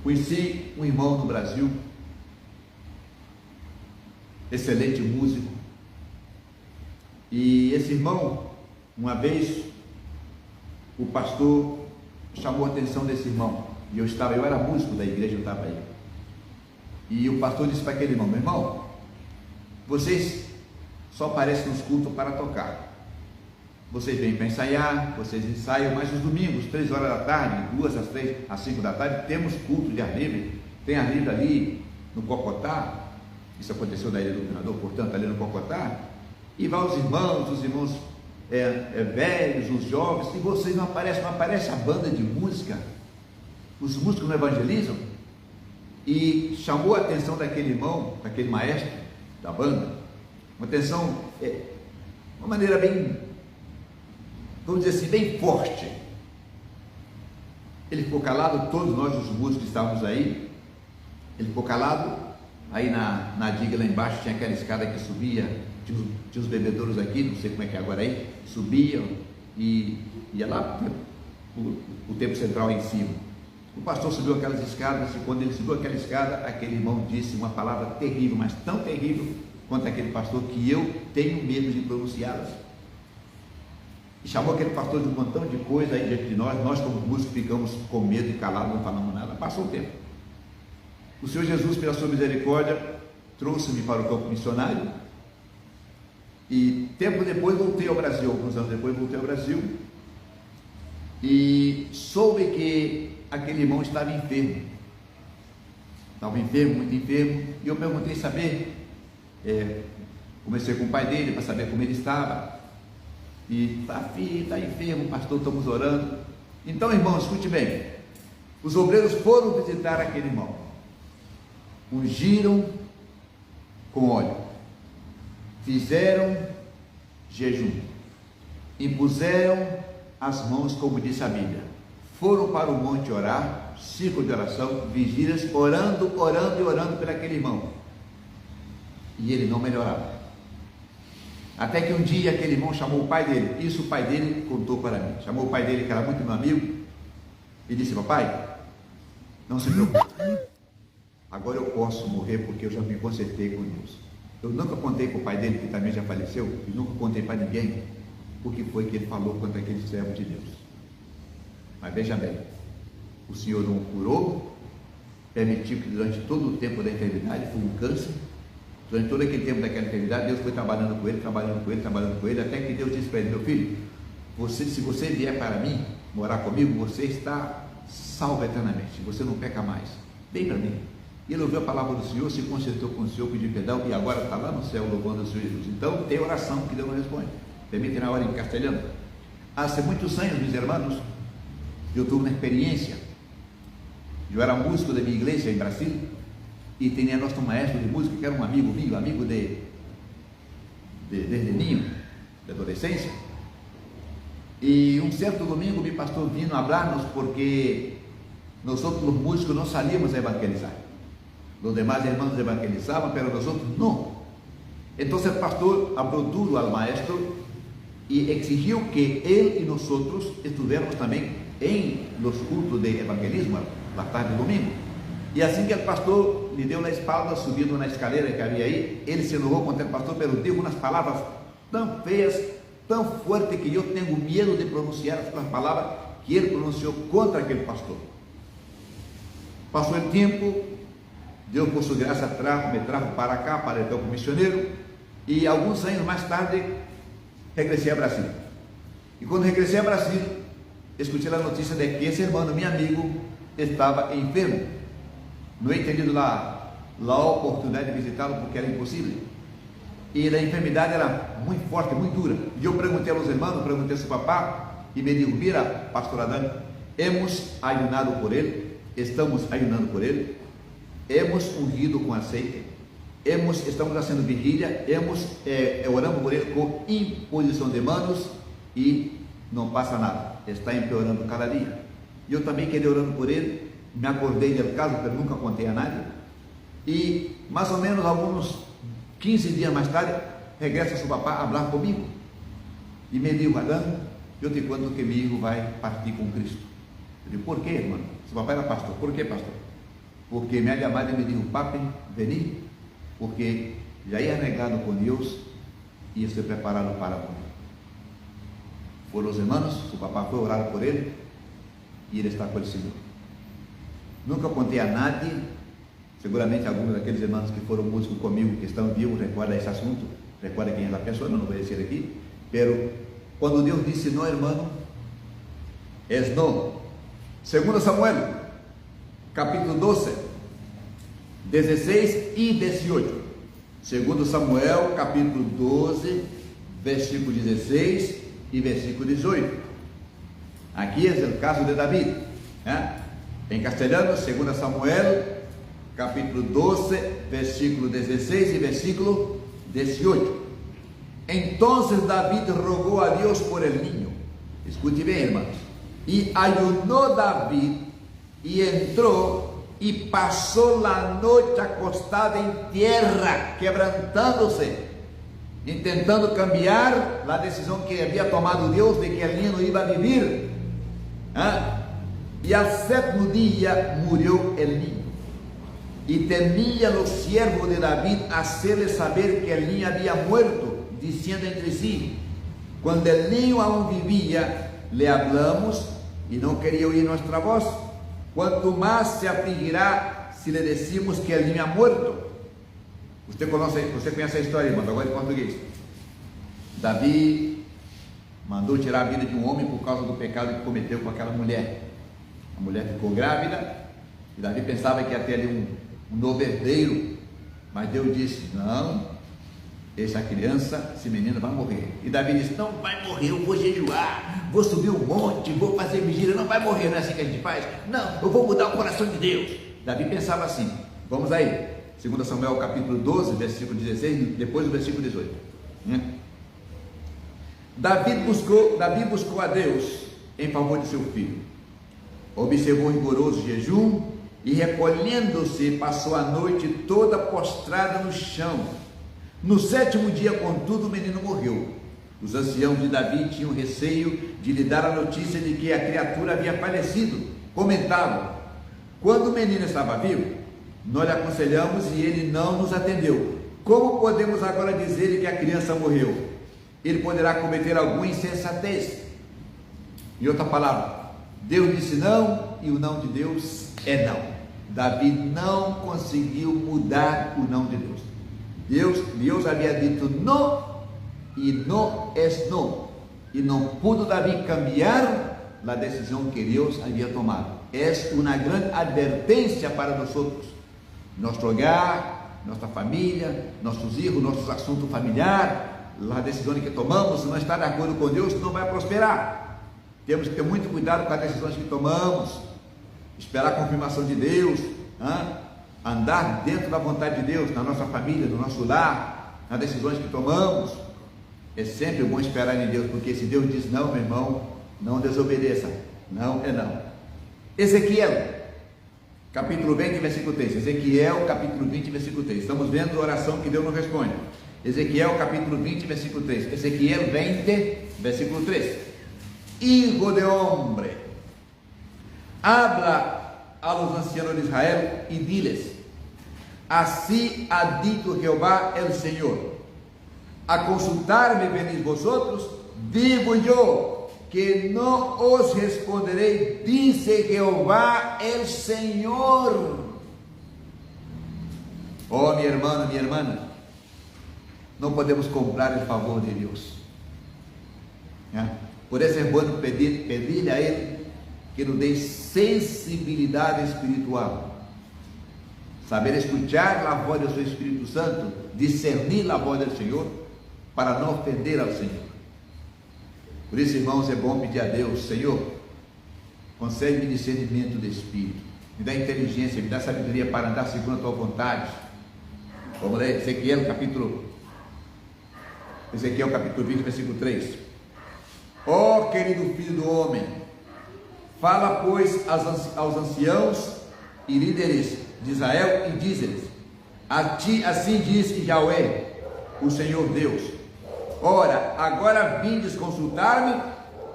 Conheci um irmão no Brasil, excelente músico, e esse irmão, uma vez, o pastor chamou a atenção desse irmão, e eu era músico da igreja, eu estava aí, e o pastor disse para aquele irmão: meu irmão, vocês só aparecem nos cultos para tocar, vocês vêm para ensaiar, vocês ensaiam, mas os domingos, 3 horas da tarde, 2 às 3, às 5 da tarde, temos culto de ar livre, tem ar livre ali no Cocotá, isso aconteceu na Ilha do Governador, portanto, ali no Cocotá, e vai os irmãos velhos, os jovens, e vocês não aparece a banda de música, os músicos não evangelizam, e chamou a atenção daquele irmão, daquele maestro da banda, uma maneira bem, vamos dizer assim, bem forte. Ele ficou calado, todos nós os músicos que estávamos aí, ele ficou calado. Aí na diga lá embaixo tinha aquela escada que subia, tinha os bebedouros aqui, não sei como é que é agora aí, subiam e ia lá o templo central em cima. O pastor subiu aquelas escadas, e quando ele subiu aquela escada, aquele irmão disse uma palavra terrível, mas tão terrível quanto aquele pastor, que eu tenho medo de pronunciá-las. E chamou aquele pastor de um montão de coisa aí diante de nós como músicos ficamos com medo e calados, não falamos nada. Passou o tempo. O Senhor Jesus, pela sua misericórdia, trouxe-me para o campo missionário, e tempo depois voltei ao Brasil, alguns anos depois voltei ao Brasil, e soube que aquele irmão estava enfermo, muito enfermo, e eu perguntei comecei com o pai dele para saber como ele estava, e filho, está enfermo, pastor, estamos orando. Então, irmão, escute bem, os obreiros foram visitar aquele irmão, ungiram com óleo, fizeram jejum, impuseram as mãos, como disse a Bíblia, foram para o monte orar, círculo de oração, vigílias, orando por aquele irmão, e ele não melhorava. Até que um dia aquele irmão chamou o pai dele, isso o pai dele contou para mim, chamou o pai dele, que era muito meu amigo, e disse: papai, não se preocupe, agora eu posso morrer porque eu já me consertei com Deus. Eu nunca contei para o pai dele, que também já faleceu, e nunca contei para ninguém o que foi que ele falou contra aquele servo de Deus. Mas veja bem, o Senhor não o curou, permitiu que durante todo o tempo da enfermidade, foi um câncer, durante todo aquele tempo daquela enfermidade, Deus foi trabalhando com ele, até que Deus disse para ele: meu filho, se você vier para mim, morar comigo, você está salvo eternamente, você não peca mais, vem para mim. E ele ouviu a palavra do Senhor, se consertou com o Senhor, pediu perdão, e agora está lá no céu louvando o Senhor Jesus. Então tem oração que Deus não responde. Permitem na hora em castelhano. Há muitos anos, meus irmãos, eu estou na experiência. Eu era músico da minha igreja em Brasília, e tinha nosso maestro de música, que era um amigo meu, amigo desde ninho, de adolescência. E um certo domingo mi pastor vino a hablarnos porque nós outros músicos não salíamos a evangelizar. Os demais irmãos evangelizavam, mas nós outros não. Então o pastor habló duro al maestro e exigiu que ele e nós outros estuviéramos também em los cultos de evangelismo, na tarde do domingo. E assim que o pastor lhe deu na espalda, subindo na escaleira que havia aí, ele se enojou contra o pastor, pero dijo umas palavras tão feias, tão fortes, que eu tenho medo de pronunciar as palavras que ele pronunciou contra aquele pastor. Passou o tempo, Deus por sua graça me trajo para cá, para o campo missioneiro, e alguns anos mais tarde regressei a Brasília. E quando regressei a Brasília, escutei a notícia de que esse irmão, meu amigo, estava enfermo. Não he tenido a oportunidade de visitá-lo porque era impossível. E a enfermidade era muito forte, muito dura. E eu perguntei aos irmãos, perguntei a seu papá, e me dijo: mira, pastor Adán, hemos ayunado por ele, estamos ayunando por ele, hemos ungido com aceite, estamos fazendo vigília, oramos por ele com imposição de manos, e não passa nada, está empeorando cada dia. E eu também queria orando por ele, me acordei do caso, porque eu nunca contei a nadie, e mais ou menos alguns 15 dias mais tarde, regressa seu papá a falar comigo, e me dijo: Adán, eu te conto que meu filho vai partir com Cristo. Eu digo: por quê, irmão? Seu papai era pastor. Por quê, pastor? porque minha madre me dijo: papi, vení, porque já ia negado com Deus e ia ser preparado para morrer. Foram os irmãos, o papá foi orar por ele e ele está com o Senhor. Nunca contei a nadie, seguramente alguns daqueles irmãos que foram músicos comigo, que estão vivos, recorda esse assunto, recorda quem é a pessoa, não vou dizer aqui, pero quando Deus disse não, irmão, es não. 2 Samuel, capítulo 12, 16 e 18. 2 Samuel, capítulo 12, versículo 16 e versículo 18. Aqui é o caso de David, né? Em castelhano, 2 Samuel, capítulo 12, versículo 16 e versículo 18. Entonces David rogou a Deus por el niño. Escute bem, irmãos. E ayunou David e entrou e passou a noite acostado em terra, quebrantando-se, intentando cambiar a decisão que havia tomado Deus de que el niño iba a vivir. E al sétimo dia morreu el niño. E temia o siervo de David hacerle saber que el niño havia muerto, dizendo entre si: quando el niño aún vivia, le hablamos e não queria oír nossa voz. Quanto mais se afligirá se lhe decimos que el niño ha muerto. Você conhece a história, irmão, agora em português. Davi mandou tirar a vida de um homem por causa do pecado que cometeu com aquela mulher. A mulher ficou grávida e Davi pensava que ia ter ali um novo herdeiro, mas Deus disse: não, essa criança, esse menino vai morrer. E Davi disse: não vai morrer, eu vou jejuar, vou subir um monte, vou fazer vigília. Não vai morrer, não é assim que a gente faz? Não, eu vou mudar o coração de Deus. Davi pensava assim. Vamos aí, 2 Samuel capítulo 12, versículo 16, depois do versículo 18. Davi buscou a Deus em favor de seu filho. Observou um rigoroso jejum e, recolhendo-se, passou a noite toda prostrada no chão. No sétimo dia, contudo, o menino morreu. Os anciãos de Davi tinham receio de lhe dar a notícia de que a criatura havia falecido. Comentavam: quando o menino estava vivo, nós lhe aconselhamos e ele não nos atendeu. Como podemos agora dizer que a criança morreu? Ele poderá cometer alguma insensatez. Em outra palavra, Deus disse não e o não de Deus é não. Davi não conseguiu mudar o não de Deus. Deus havia dito não e não é não. E não pudo Davi cambiar a decisão que Deus havia tomado. É uma grande advertência para nós outros. Nosso hogar, nossa família, nossos filhos, nossos assuntos familiares, a decisão que tomamos, se não está de acordo com Deus, não vai prosperar. Temos que ter muito cuidado com as decisões que tomamos, esperar a confirmação de Deus, andar dentro da vontade de Deus, na nossa família, no nosso lar, nas decisões que tomamos. É sempre bom esperar em Deus, porque se Deus diz não, meu irmão, não desobedeça. Não é não. Ezequiel, capítulo 20, versículo 3. Ezequiel, capítulo 20, versículo 3. Estamos vendo a oração que Deus não responde. Ezequiel, capítulo 20, versículo 3. Ezequiel 20, versículo 3. Hijo de hombre, habla a los ancianos de Israel y diles: así ha dicho Jehová el Señor, a consultar-me venís vosotros, digo yo que no os responderei, dice Jehová el Señor. Oh, mi hermana, não podemos comprar o favor de Deus. Por isso é bom pedir a Ele que nos dê sensibilidade espiritual, saber escuchar a voz do seu Espírito Santo, discernir a voz do Senhor, para não ofender ao Senhor. Por isso, irmãos, é bom pedir a Deus: Senhor, concede-me discernimento de Espírito, me dá inteligência, me dá sabedoria para andar segundo a Tua vontade. Vamos ler Ezequiel capítulo 20, versículo 3. Ó querido filho do homem, fala pois aos anciãos e líderes de Israel e diz-lhes: a ti assim diz Yahweh, o Senhor Deus: ora, agora vindes consultar-me,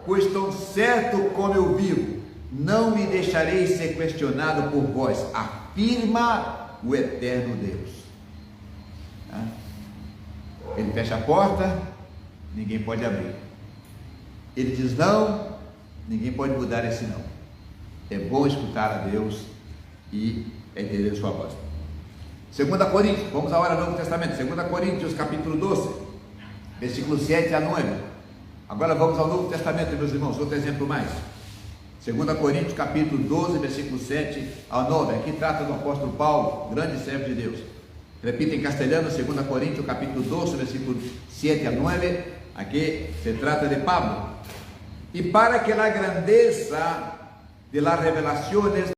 pois tão certo como eu vivo, não me deixarei ser questionado por vós, afirma o eterno Deus. Ele fecha a porta, ninguém pode abrir. Ele diz não, ninguém pode mudar esse não. É bom escutar a Deus e entender sua voz. 2 Coríntios, vamos agora ao Novo Testamento, 2 Coríntios capítulo 12, versículos 7 a 9. Agora vamos ao Novo Testamento, meus irmãos, outro exemplo mais. 2 Coríntios capítulo 12, versículos 7 a 9. Aqui trata do apóstolo Paulo, grande servo de Deus. Repita em castelhano, 2 Coríntios capítulo 12, versículos 7 a 9. Aqui se trata de Pablo. E para que la grandeza de las revelaciones